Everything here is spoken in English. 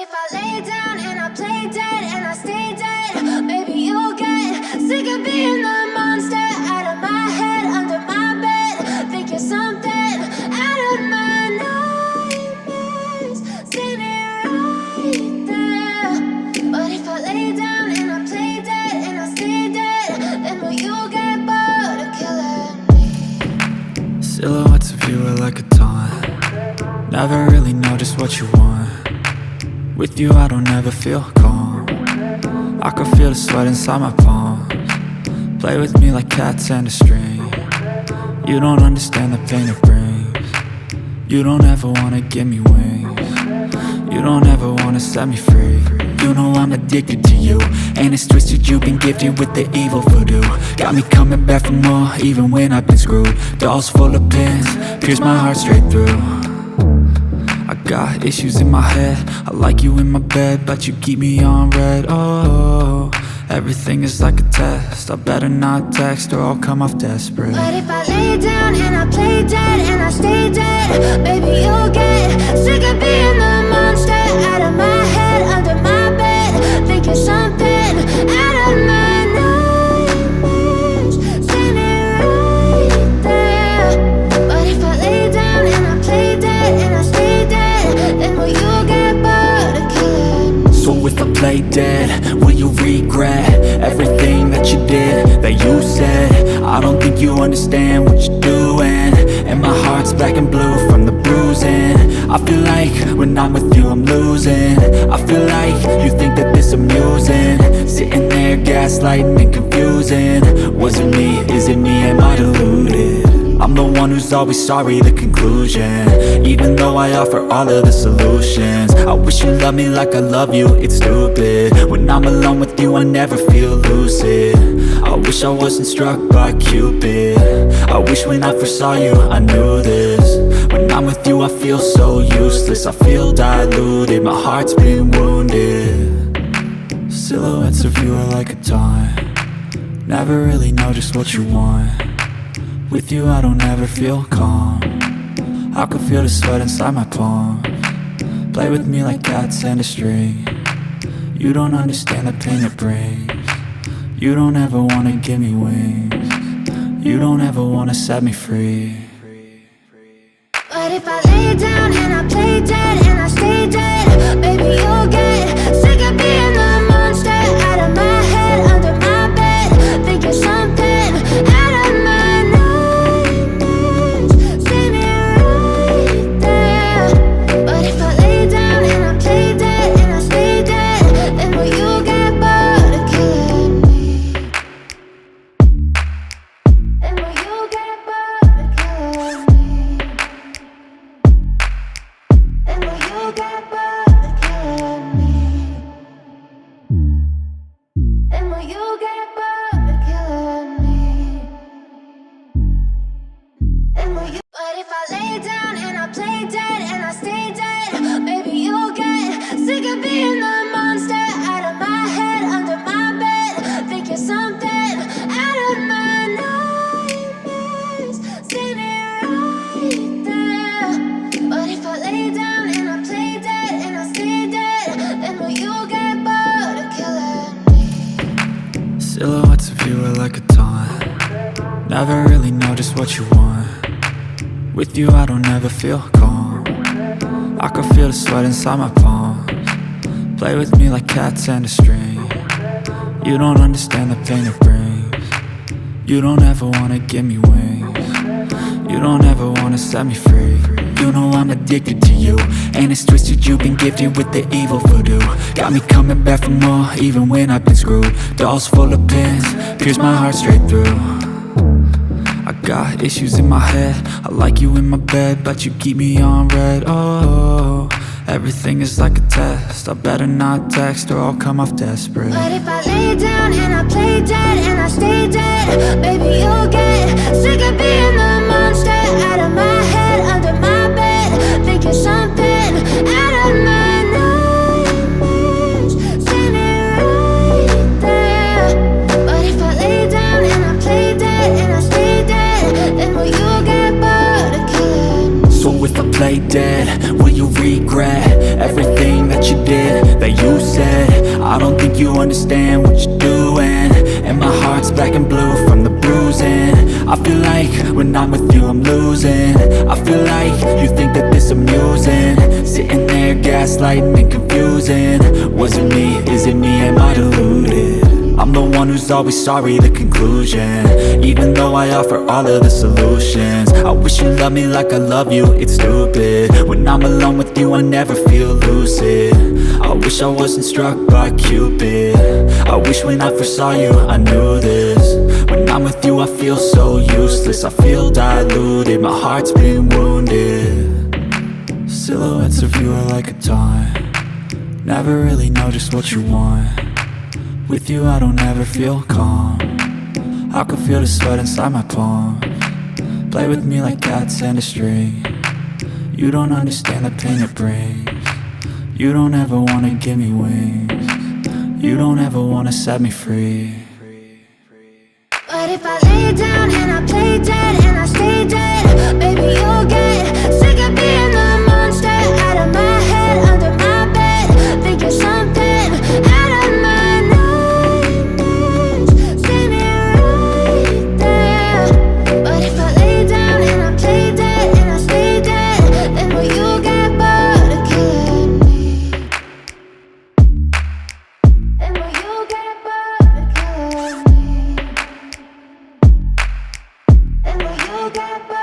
if I lay down and I play dead and I stay dead, maybe you'll get sick of being the monster out of my head, under my bed. Think you're something out of my nightmares, standing right there. But if I lay down and I play dead and I stay dead, then will you get bored of killing me? Silhouettes of you are like a taunt. Never really know just what you want. With you I don't ever feel calm. I can feel the sweat inside my palms. Play with me like cats and a string. You don't understand the pain it brings. You don't ever wanna give me wings. You don't ever wanna set me free. You know I'm addicted to you, and it's twisted, you've been gifted with the evil voodoo. Got me coming back for more, even when I've been screwed. Dolls full of pins, pierce my heart straight through. I got issues in my head, I like you in my bed, but you keep me on red. Oh, everything is like a test, I better not text or I'll come off desperate. But if I lay down and I play dead and I stay dead, baby you'll get sick of being the monster out of my head, under my bed. Think you're something out of my nightmares, standing right there. But if I lay down and I play dead and I stay dead, then will you get bored of killing me? So if I play dead, will you regret everything that you did, that you said? I don't think you understand what you're doing, and my heart's black and blue from the bruising. I feel like when I'm with you I'm losing. I feel like you think that this amusing, sitting there gaslighting and confusing. Was it me? Is it me? Am I deluded? I'm the one who's always sorry, the conclusion, even though I offer all of the solutions. I wish you loved me like I love you, it's stupid. When I'm alone with you I never feel lucid. I wish I wasn't struck by Cupid. I wish when I first saw you I knew this. When I'm with you I feel so useless, I feel diluted, my heart's been wounded. Silhouettes of you are like a taunt. Never really know just what you want. With you I don't ever feel calm. I can feel the sweat inside my palms. Play with me like cats and a string. You don't understand the pain it brings. You don't ever wanna give me wings. You don't ever wanna set me free. But if I lay down and I play dead and I stay dead, baby you'll get sick of being the monster out of my head, under my bed. Think you're something out of my nightmares, standing right there. But if I lay down and I play dead and I stay dead, then will you get bored of killing me? Then will you get bored of killing me? And will you get bored of killing me? And will you get bored of killing me? And will you? But if I lay down and I play dead and I stay dead, maybe you'll get sick of being the monster out of my head, under my bed. Think you're something out of my nightmares, standing right there. But if I lay down and I play dead and I stay dead, then will you get bored of killing me? Silhouettes of you are like a taunt. Never really know just what you want. With you I don't ever feel calm. I can feel the sweat inside my palms. Play with me like cats and a string. You don't understand the pain it brings. You don't ever wanna give me wings. You don't ever wanna set me free. You know I'm addicted to you, and it's twisted, you've been gifted with the evil voodoo. Got me coming back for more, even when I've been screwed. Dolls full of pins, pierce my heart straight through. I got issues in my head, I like you in my bed, but you keep me on red. Oh, everything is like a test, I better not text or I'll come off desperate. But if I lay down and I play dead and I stay dead, baby you'll get sick of being the monster out of my head, under my bed. Think you're something out of my nightmares, standing right there. But if I lay down and I play dead and I stay dead, then will you get bored of killing me? So if I play dead, will you regret everything that you did, that you said. I don't think you understand what you're doing, and my heart's black and blue from the bruising. I feel like when I'm with you I'm losing. I feel like you think that this amusing, sitting there gaslighting and confusing. Was it me? Is it me? Am I deluded? I'm the one who's always sorry, the conclusion, even though I offer all of the solutions. I wish you loved me like I love you, it's stupid. When I'm alone with you I never feel lucid. I wish I wasn't struck by Cupid. I wish when I first saw you I knew this. When I'm with you I feel so useless, I feel diluted, my heart's been wounded. Silhouettes of you are like a taunt, never really know just what you want. With you I don't ever feel calm, I can feel the sweat inside my palms. Play with me like cats and a string, you don't understand the pain it brings. You don't ever wanna give me wings, you don't ever wanna set me free. But if I lay down and I play dead and I stay dead, baby you'll get sick of being the monster out of my head, under my bed. Think you're something out of my nightmares, see me right there. But if I lay down and I play dead and I stay dead, then will you get bored of killing me? Then will you get bored of killing me? And will you get back?